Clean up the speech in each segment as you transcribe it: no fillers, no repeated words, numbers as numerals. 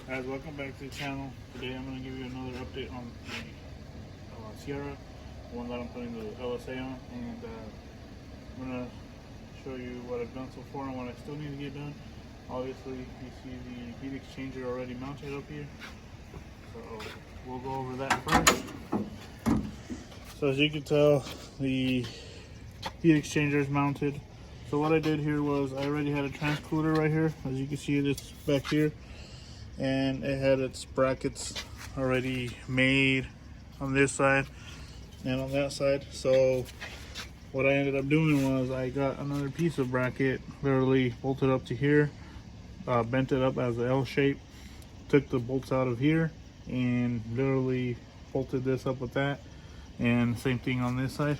Guys, welcome back to the channel. Today I'm going to give you another update on the Sierra, the one that I'm putting the LSA on, and I'm going to show you what I've done so far and what I still need to get done. Obviously, you see the heat exchanger already mounted up here, so we'll go over that first. So as you can tell, the heat exchanger is mounted. So what I did here was I already had a transcooler right here. As you can see, this back here, and it had its brackets already made on this side and on that side. So what I ended up doing was I got another piece of bracket, literally bolted up to here, bent it up as an L shape, took the bolts out of here and literally bolted this up with that, and same thing on this side.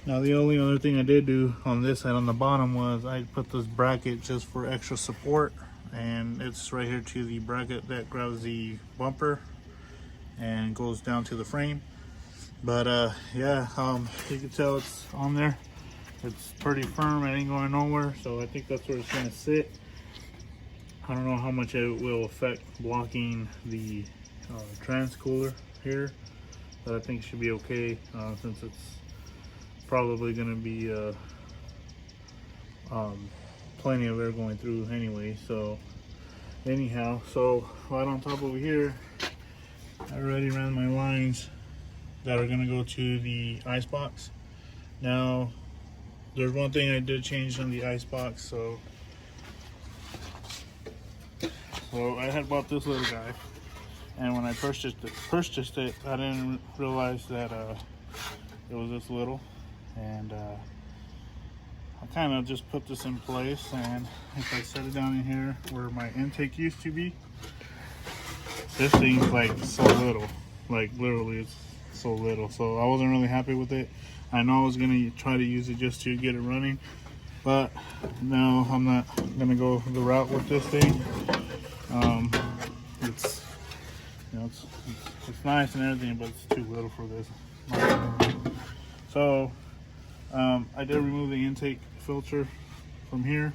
Now the only other thing I did do on this side on the bottom was I put this bracket just for extra support, and it's right here to the bracket that grabs the bumper and goes down to the frame. But yeah, you can tell it's on there. It's pretty firm, it ain't going nowhere, so I think that's where it's going to sit. I don't know how much it will affect blocking the transcooler here, but I think it should be okay since it's probably going to be plenty of air going through anyway. So anyhow, so right on top over here, I already ran my lines that are going to go to the ice box. Now there's one thing I did change on the ice box. So I had bought this little guy, and when I purchased it, I didn't realize that it was this little. And I kind of just put this in place, and if I set it down in here where my intake used to be, this thing's like so little, like literally it's so little. So I wasn't really happy with it. I know I was gonna try to use it just to get it running, but no, I'm not gonna go the route with this thing. It's, you know, it's nice and everything, but it's too little for this. So I did remove the intake filter from here.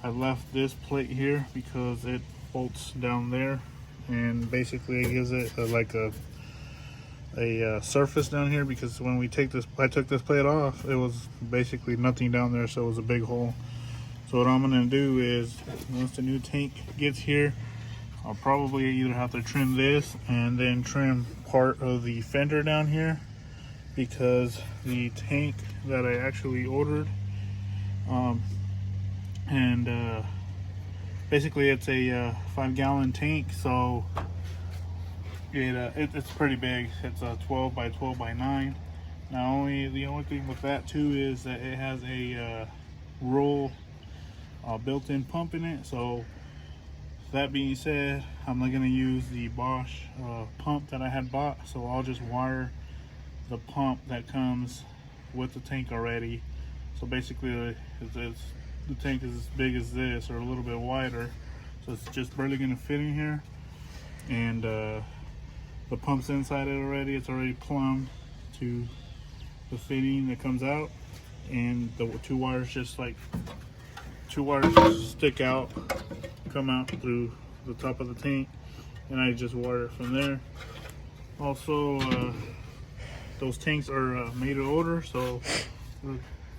I left this plate here because it bolts down there, and basically it gives it like a surface down here, because when I took this plate off, it was basically nothing down there, so it was a big hole. So what I'm gonna do is, once the new tank gets here, I'll probably either have to trim this and then trim part of the fender down here, because the tank that I actually ordered, basically it's a 5-gallon tank, so it's pretty big. It's a 12 by 12 by 9. Now the only thing with that too is that it has a roll built-in pump in it. So that being said, I'm not going to use the Bosch pump that I had bought, so I'll just wire the pump that comes with the tank already. So basically the tank is as big as this, or a little bit wider, so it's just barely going to fit in here. And the pump's inside it already. It's already plumbed to the fitting that comes out, and the two wires just stick out, come out through the top of the tank, and I just wire it from there. Also, those tanks are made to order, so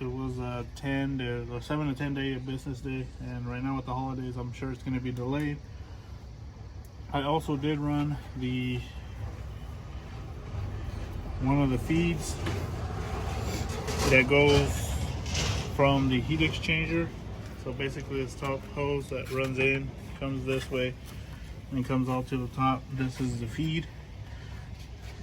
it was a 7 to 10 day business day, and right now with the holidays, I'm sure it's going to be delayed. I also did run one of the feeds that goes from the heat exchanger. So basically this top hose that runs in, comes this way and comes all to the top. This is the feed,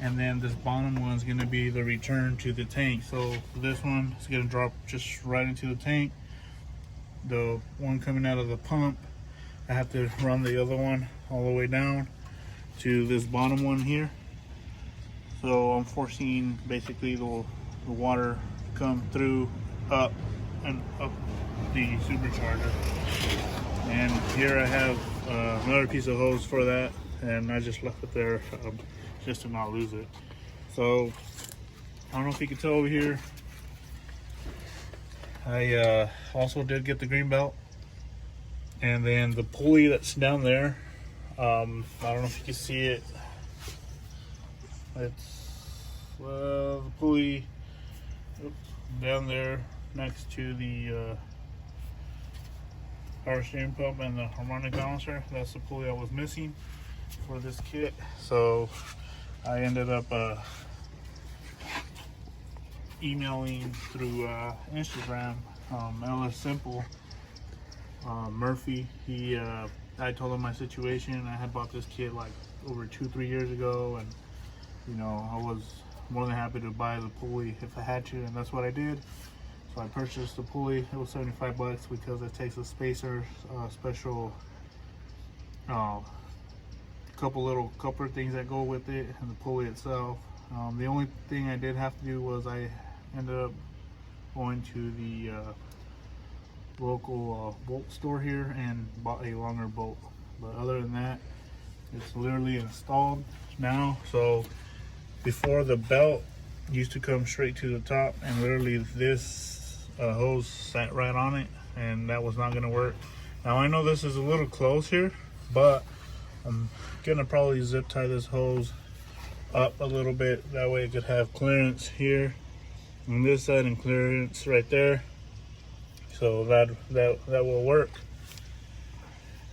and then this bottom one is going to be the return to the tank. So this one is going to drop just right into the tank. The one coming out of the pump, I have to run the other one all the way down to this bottom one here. So I'm forcing basically the water to come through, up and up the supercharger. And here I have another piece of hose for that, and I just left it there just to not lose it. So I don't know if you can tell over here, I also did get the green belt. And then the pulley that's down there, I don't know if you can see it. It's the pulley down there next to the power steering pump and the harmonic balancer. That's the pulley I was missing for this kit. So I ended up emailing through Instagram LS Simple Murphy. I told him my situation. I had bought this kit like over 2-3 years ago, and you know, I was more than happy to buy the pulley if I had to, and that's what I did. So I purchased the pulley. It was $75 because it takes a spacer, special couple little coupler things that go with it, and the pulley itself. The only thing I did have to do was I ended up going to the local bolt store here and bought a longer bolt. But other than that, it's literally installed now. So before, the belt used to come straight to the top, and literally this hose sat right on it, and that was not going to work. Now I know this is a little close here, but I'm gonna probably zip tie this hose up a little bit, that way it could have clearance here on this side and clearance right there. So that will work.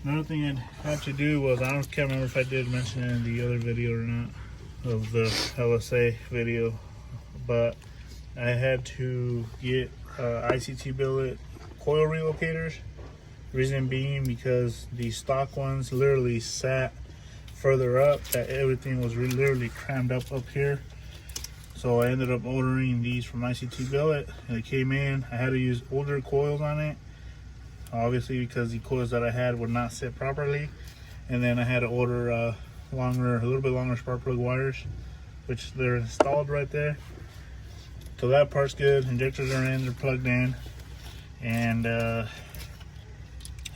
Another thing I had to do was, can't remember if I did mention it in the other video or not, of the LSA video, but I had to get Ict Billet coil relocators. Reason being because the stock ones literally sat further up, that everything was literally crammed up here. So I ended up ordering these from Ict Billet, and it came in. I had to use older coils on it, obviously, because the coils that I had would not sit properly. And then I had to order a little bit longer spark plug wires, which they're installed right there. So that part's good. Injectors are in, they're plugged in, and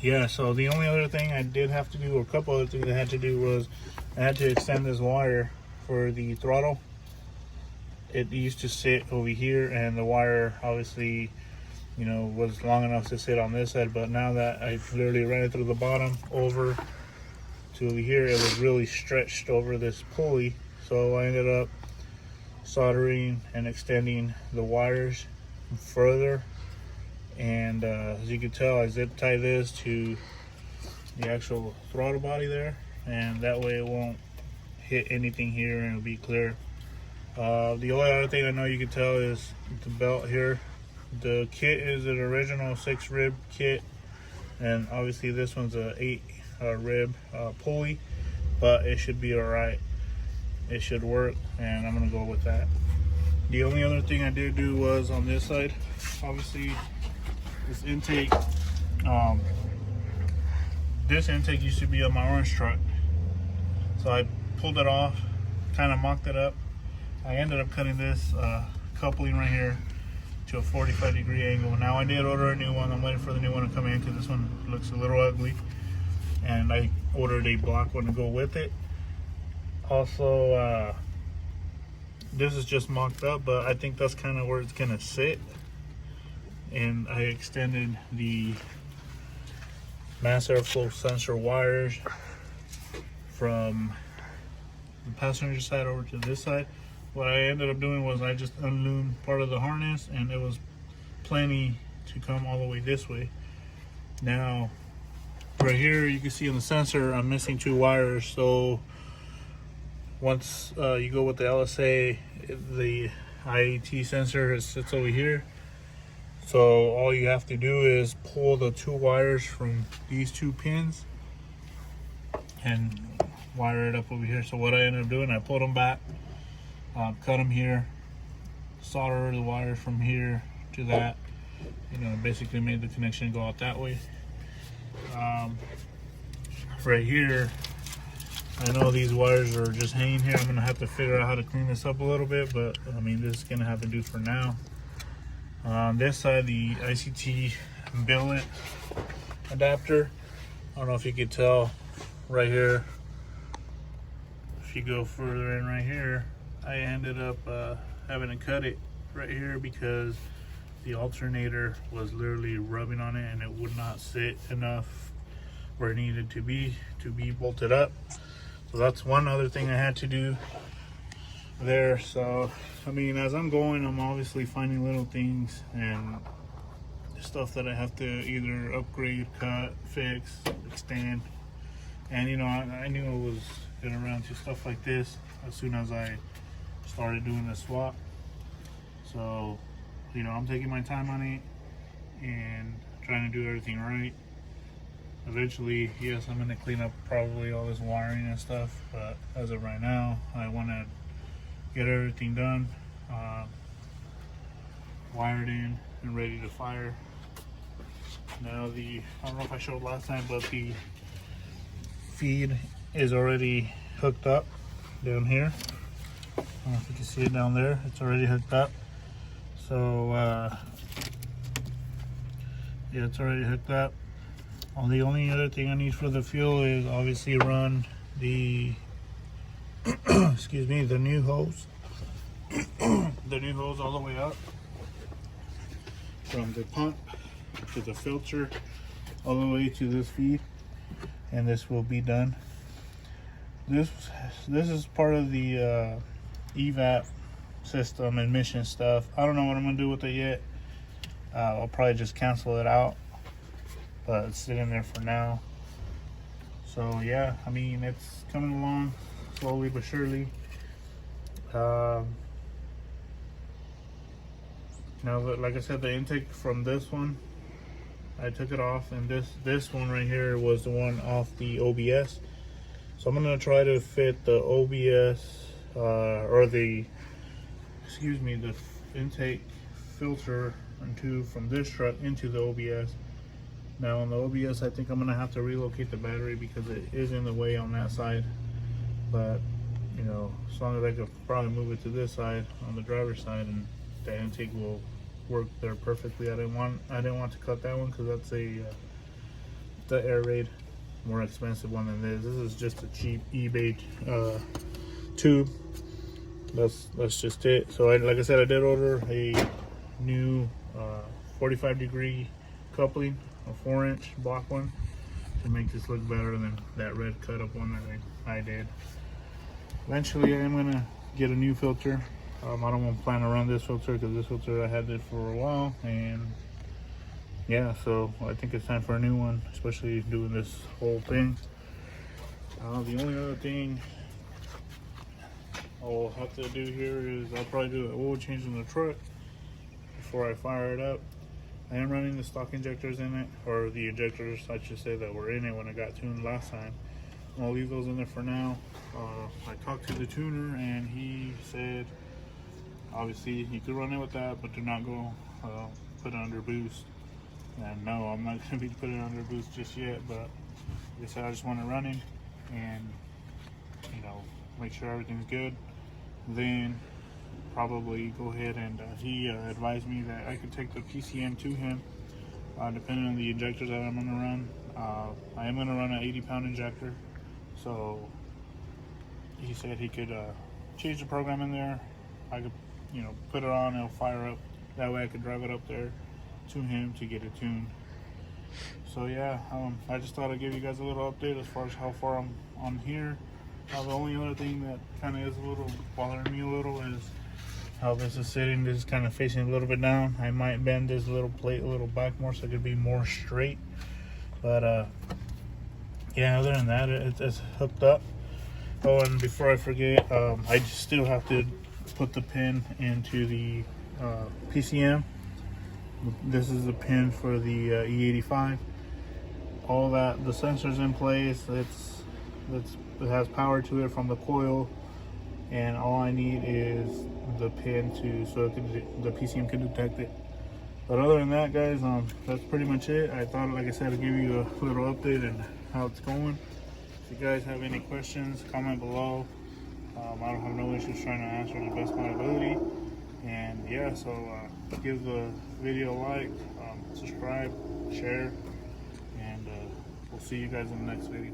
yeah, so the only other thing I did have to do, or a couple other things I had to do, was I had to extend this wire for the throttle. It used to sit over here, and the wire obviously, you know, was long enough to sit on this side, but now that I literally ran it through the bottom over to over here, it was really stretched over this pulley. So I ended up soldering and extending the wires further. And as you can tell, I zip tie this to the actual throttle body there, and that way it won't hit anything here and it'll be clear. The only other thing I know you can tell is the belt here. The kit is an original 6-rib kit, and obviously this one's a 8-rib pulley, but it should be alright. It should work, and I'm gonna go with that. The only other thing I did do was on this side, obviously, this intake used to be on my orange truck, so I pulled it off, kind of mocked it up. I ended up cutting this coupling right here to a 45-degree angle. Now I did order a new one. I'm waiting for the new one to come in because this one looks a little ugly, and I ordered a black one to go with it. Also, this is just mocked up, but I think that's kind of where it's gonna sit. And I extended the mass airflow sensor wires from the passenger side over to this side. What I ended up doing was I just unloomed part of the harness, and it was plenty to come all the way this way. Now, right here you can see on the sensor I'm missing 2 wires. So once you go with the LSA, the Iet sensor sits over here. So all you have to do is pull the 2 wires from these 2 pins and wire it up over here. So what I ended up doing, I pulled them back, cut them here, solder the wires from here to that, you know, basically made the connection go out that way. Right here, I know these wires are just hanging here. I'm gonna have to figure out how to clean this up a little bit, but I mean, this is gonna have to do for now. On this side, the Ict Billet Adapter, I don't know if you could tell right here, if you go further in right here, I ended up having to cut it right here because the alternator was literally rubbing on it and it would not sit enough where it needed to be bolted up. So that's one other thing I had to do there. So I mean, as I'm going, I'm obviously finding little things and stuff that I have to either upgrade, cut, fix, extend. And you know, I knew I was getting around to stuff like this as soon as I started doing the swap. So you know, I'm taking my time on it and trying to do everything right. Eventually, yes, I'm going to clean up probably all this wiring and stuff, but as of right now, I want to get everything done, wired in and ready to fire. Now I don't know if I showed last time, but the feed is already hooked up down here. I don't know if you can see it down there. It's already hooked up. So yeah, it's already hooked up. The only other thing I need for the fuel is obviously run the excuse me, the new hose the new hose all the way up from the pump to the filter all the way to this feed, and this will be done. This is part of the evap system emission stuff. I don't know what I'm gonna do with it yet. I'll probably just cancel it out, but it's sitting there for now. So yeah, I mean, it's coming along slowly but surely. Now, like I said, the intake from this one, I took it off, and this one right here was the one off the OBS. So I'm gonna try to fit the OBS or the intake filter and tube from this truck into the OBS. Now on the OBS, I think I'm gonna have to relocate the battery because it is in the way on that side. But you know, as long as I could probably move it to this side on the driver's side, and the intake will work there perfectly. I didn't want to cut that one because that's the air raid, more expensive one than this. This is just a cheap eBay tube. That's just it. So like I said, I did order a new 45-degree coupling, a 4-inch block one, to make this look better than that red cut up one that I did. Eventually I am gonna get a new filter. I don't want to plan to run this filter because this filter I had it for a while, and yeah, so I think it's time for a new one, especially doing this whole thing. The only other thing I'll have to do here is I'll probably do an oil change in the truck before I fire it up. I am running the stock injectors in it, or the injectors I should say that were in it when I got tuned last time. I'll leave those in there for now. I talked to the tuner and he said obviously you could run it with that, but do not go put it under boost. And no, I'm not going to be putting it under boost just yet, but like I said, I just want it running and, you know, make sure everything's good. Then probably go ahead and he advised me that I could take the PCM to him depending on the injector that I'm going to run. I am going to run an 80-pound injector, so he said he could change the program in there. I could, you know, put it on, it'll fire up. That way I could drive it up there to him to get it tuned. So yeah, I just thought I'd give you guys a little update as far as how far I'm on here. The only other thing that kind of is a little bothering me a little is how this is sitting. This is kind of facing a little bit down. I might bend this little plate a little back more so it could be more straight. But yeah, other than that, it's hooked up. Oh, and before I forget, I still have to put the pin into the PCM. This is the pin for the E85. All that, the sensor's in place. It has power to it from the coil, and all I need is the pin so the PCM can detect it. But other than that, guys, that's pretty much it. I thought, like I said, I'd give you a little update on how it's going. If you guys have any questions, comment below. I don't have no issues trying to answer to the best of my ability. And yeah, so give the video a like, subscribe, share, and we'll see you guys in the next video.